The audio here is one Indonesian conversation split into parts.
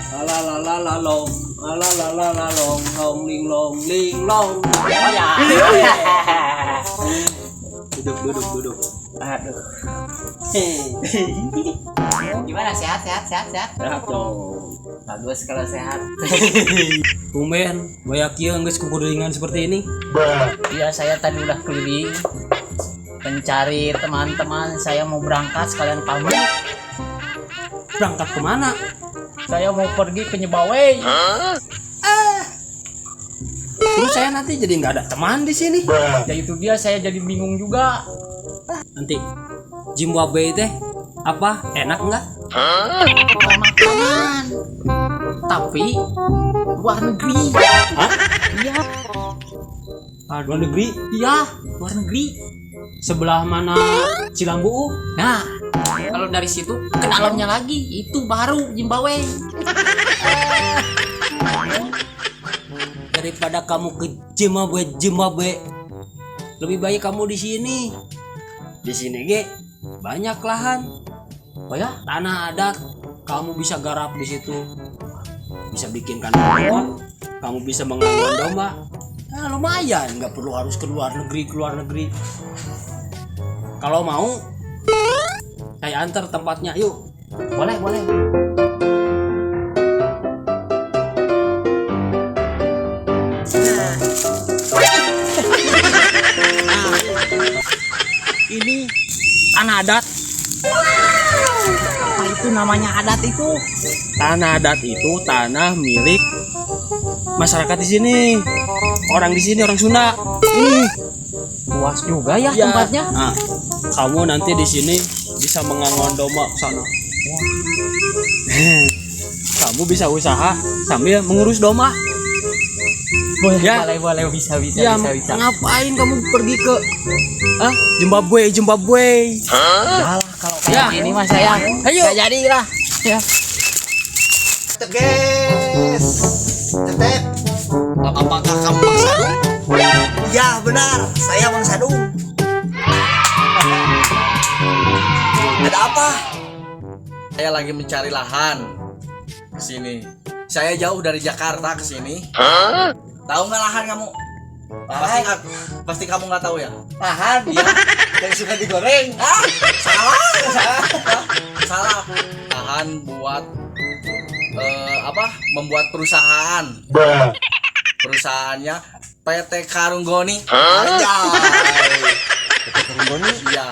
La la la la long, la la la la long, long ling long ling long. Oh ya. Duduk. Aduh. Gimana, sehat? Sehat dong. Bagus kalau sehat. Tumben, banyak yang geus kukuringan seperti ini. Iya, saya tadi udah keliling mencari teman-teman. Saya mau berangkat sekalian pamit. Berangkat kemana? Saya mau pergi ke Nyebawei. Terus saya nanti jadi nggak ada teman di sini. Ya itu dia, saya jadi bingung juga. Nanti Zimbabwe teh apa? Enak nggak? Bukan makanan, tapi luar negeri. Hah? Iya, Luar negeri? iya, luar negeri. Sebelah mana Cilambu? Nah, kalau dari situ ke dalamnya lagi, itu baru Zimbabwe. Daripada kamu ke Zimbabwe, lebih baik kamu di sini. Di sini ge banyak lahan. Oh ya? Tanah adat, kamu bisa garap di situ. Bisa bikin kandang, kamu bisa mengangon domba. Nah, lumayan, nggak perlu harus ke luar negeri. Kalau mau, saya antar tempatnya, yuk. Boleh. Ini tanah adat. Apa itu namanya adat itu? Tanah adat itu tanah milik masyarakat di sini. Orang di sini orang Sunda. Luas juga ya Iya. tempatnya. Nah, kamu nanti di sini bisa mengangon domba ke sana. Kamu bisa usaha sambil mengurus domba. Boleh, Ya. boleh, bisa. Ya, ngapain kamu pergi ke Zimbabwe? Udah lah, kalau kayak gini mah saya Ayo. nggak jadi lah. Ya. Tetep guys, tetep. Apakah kamu Bang Sadung? Ya benar, saya Bang Sadung. Ada apa? Saya lagi mencari lahan ke sini. Saya jauh dari Jakarta ke sini. Tahu nggak lahan kamu? Pasti kamu nggak tahu ya. Lahan? Iya. Yang suka digoreng. Salah. Lahan buat membuat perusahaan. Perusahaannya PT Karunggoni. PT Karunggoni? Iya.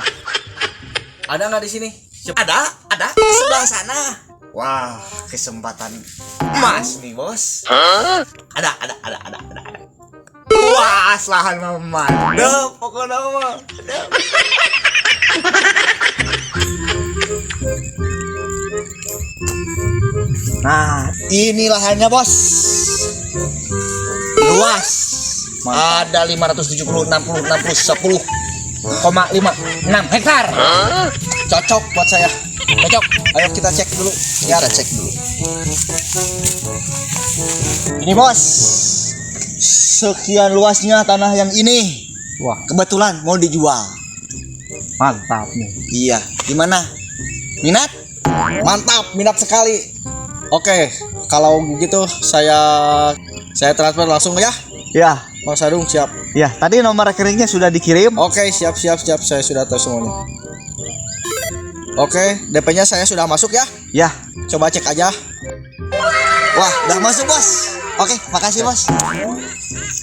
Ada nggak di sini? Ada di sebelah sana. Wah, kesempatan emas nih, Bos. Ada. Wah, lahan mama. Mantap, pokoknya mah. Nah, ini lahannya, Bos. Luas. Ada 10 hektar. Cocok buat saya. Cocok. Ayo kita cek dulu. Ya, kita cek dulu. Ini, Bos. Sekian luasnya tanah yang ini. Wah, Kebetulan mau dijual. mantap nih. Iya, gimana? Minat? Mantap, minat sekali. Oke, kalau begitu saya transfer langsung ya. Ya, Mas Sadung siap. ya. Tadi nomor rekeningnya sudah dikirim. Oke, siap. Saya sudah tahu semuanya. Oke, DP-nya saya sudah masuk ya. Ya, Coba cek aja. Wah, udah masuk, Bos. Oke, makasih, Bos.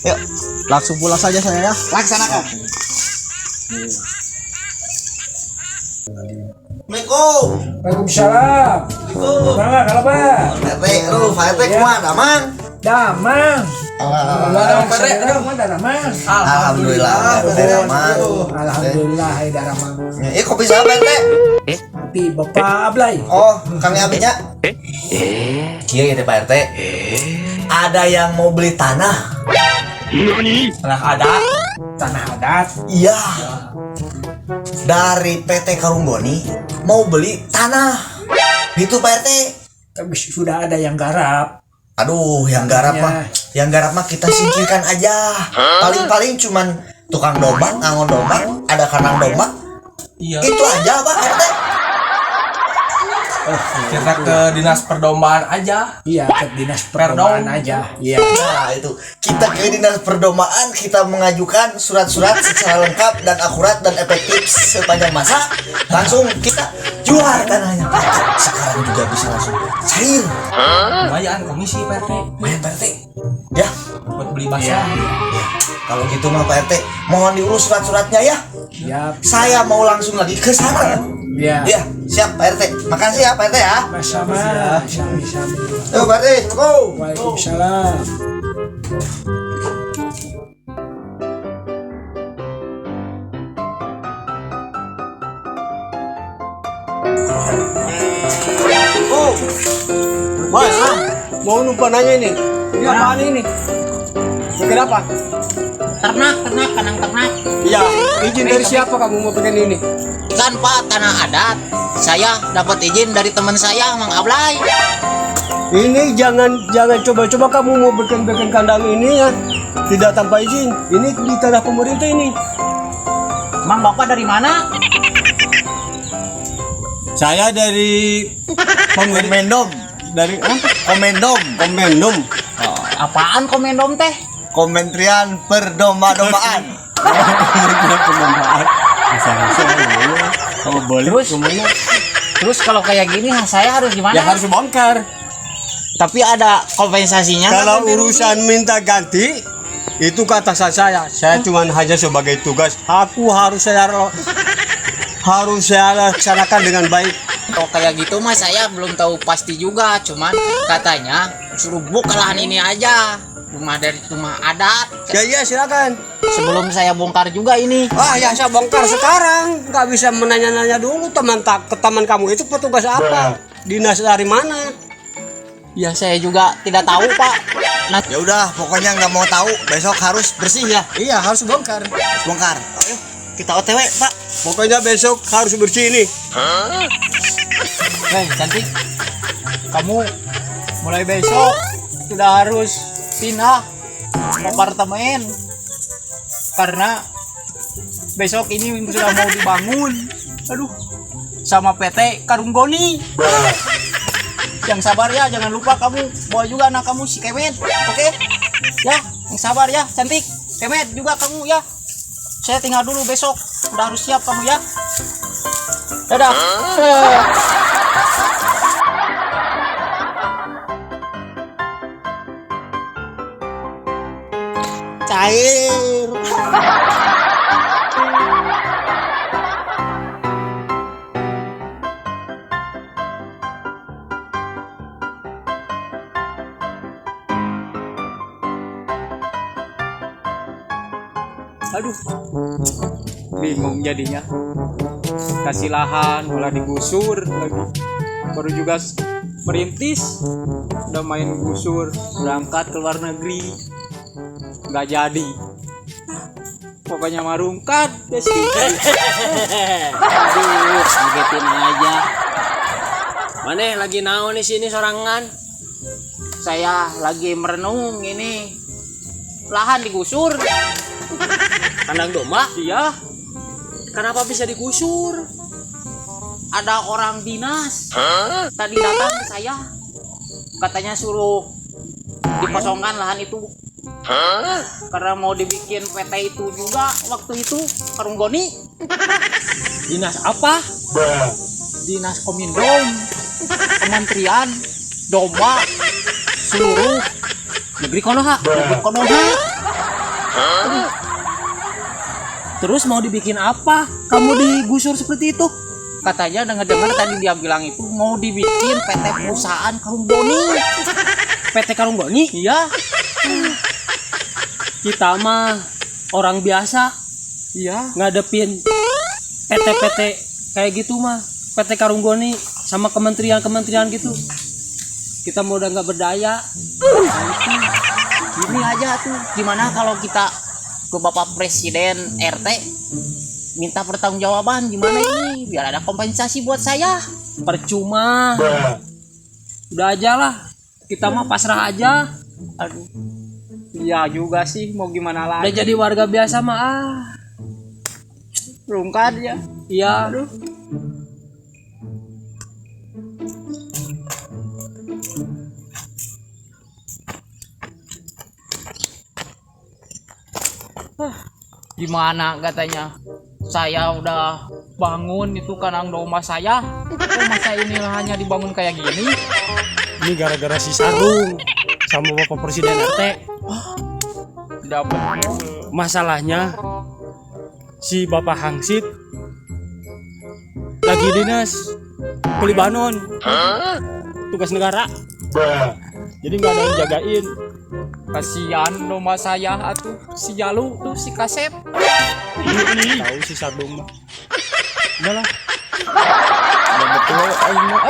Yuk, langsung pulang saja saya ya. Laksanakan. Assalamualaikum. Waalaikumsalam. Mana kalau Pak? Pak RT, kumaha, Damang? Damang. Alhamdulillah, Damang. Alhamdulillah, Damang. Ini kopi siapa, RT? Tapi Bapak Ablay. Oh, Kang Abinya. Kieu gitu Pak RT. Ada yang mau beli tanah? Tanah adat. Iya. Dari PT Karunggoni mau beli tanah. Itu Pak RT. Tapi sudah ada yang garap. Aduh, yang garap mah kita singkirkan aja. Paling-paling cuman tukang domba, ngangon domba, ada kandang domba. Iya. Itu aja Pak RT. Kita ke dinas perdomaan aja. Iya, ke dinas perdomaan aja. Iya. Nah itu kita ke dinas perdomaan, kita mengajukan surat-surat secara lengkap dan akurat dan efektif sepanjang masa. Langsung kita jual tanahnya. Sekarang juga bisa langsung cair. Lumayan komisi Pak RT. Main Pak RT. Ya, Buat beli basah. kalau gitu mah Pak RT, mohon diurus surat-suratnya ya. Ya. Saya mau langsung lagi ke sana. Ya. Ya, siap Pak RT. Makasih ya Pak RT ya. Sama. Sami-sami. Yuk Pak RT, go. Waalaikumsalam. Oh, Mas, mau numpang nanya ini. Ini apaan ini? Bikin apa? Ternak, kandang ternak. Iya, izin dari siapa kamu mau bikin ini? Kan Pak, tanah adat. Saya dapat izin dari teman saya, Mang Ablay. Ini jangan coba-coba kamu mau bikin kandang ini ya. Tidak tanpa izin. Ini di tanah pemerintah ini. Mang Bapak dari mana? Saya dari Komendom. dari Komendom. Komendum. Apaan komendom teh? Kementerian Perdomba-dombaan. Perdomaan. Kamu boleh Terus? semuanya. Terus kalau kayak gini saya harus gimana? Ya harus bongkar. Tapi ada kompensasinya. Kalau nggak? urusan minta ganti itu kata saya cuma hanya sebagai tugas. Aku harus saya laksanakan dengan baik. Kalau kayak gitu mah saya belum tahu pasti juga, cuman katanya suruh buka lahan ini aja, rumah dari rumah adat. Ya iya silakan. Sebelum saya bongkar juga ini. Ah ya saya bongkar sekarang. Nggak bisa menanya-nanya dulu ke teman kamu itu petugas apa? Dinas dari mana? Ya saya juga tidak tahu Pak. Nah, Ya udah, pokoknya nggak mau tahu. Besok harus bersih ya. Iya harus bongkar. Bongkar. Ayo, kita OTW, Pak. Pokoknya besok harus bersih ini. hei cantik, kamu mulai besok sudah harus pindah apartemen karena besok ini sudah mau dibangun. Aduh, sama PT Karunggoni. Yang sabar ya, jangan lupa kamu bawa juga anak kamu si Kemet, oke? Ya, yang sabar ya, cantik. Kemet juga kamu ya. Saya tinggal dulu besok, udah harus siap kamu ya. Dadah. Cair. Aduh, bingung jadinya. Kasih lahan malah digusur lagi. Baru juga merintis, udah main gusur, berangkat ke luar negeri, nggak jadi. Pokoknya marungkat, guys. Aduh, ngagetin aja. Mana lagi naon di sini sorangan? Saya lagi merenung ini. Lahan digusur. Kandang domba? Iya, Kenapa bisa digusur? ada orang dinas. Tadi datang ke saya. Katanya suruh dikosongkan lahan itu. Karena mau dibikin PT itu juga waktu itu Karunggoni. Dinas apa? Dinas Komindom, Kementerian Domba seluruh negeri Konoha. Terus mau dibikin apa? Kamu digusur seperti itu? Katanya dengar-dengar tadi dia bilang itu mau dibikin PT perusahaan Karunggoni. PT Karunggoni? Iya, Kita mah orang biasa iya. ngadepin PT-PT kayak gitu mah. PT Karunggoni sama kementerian-kementerian gitu. Kita mau udah nggak berdaya. Gini aja tuh, gimana kalau kita ke Bapak Presiden RT minta pertanggungjawaban gimana ini biar ada kompensasi buat saya. Percuma. Udah aja lah. Kita mah pasrah aja. Aduh, Iya juga sih, mau gimana Udah lagi. jadi warga biasa mah Rungkat ya. Iya. Gimana katanya? Saya udah bangun itu kandang domba saya. Kok masa ini hanya dibangun kayak gini? Ini gara-gara si Sarung sama Bapak Presiden RT. Tidak betul. Masalahnya si Bapak Hangsit lagi dinas ke Libanon, tugas negara. Jadi nggak ada yang jagain. Kasihan domba saya atuh si Jalu tuh si Kasep. Tahu si Sarung mah. Udahlah. Udah betul aing mah.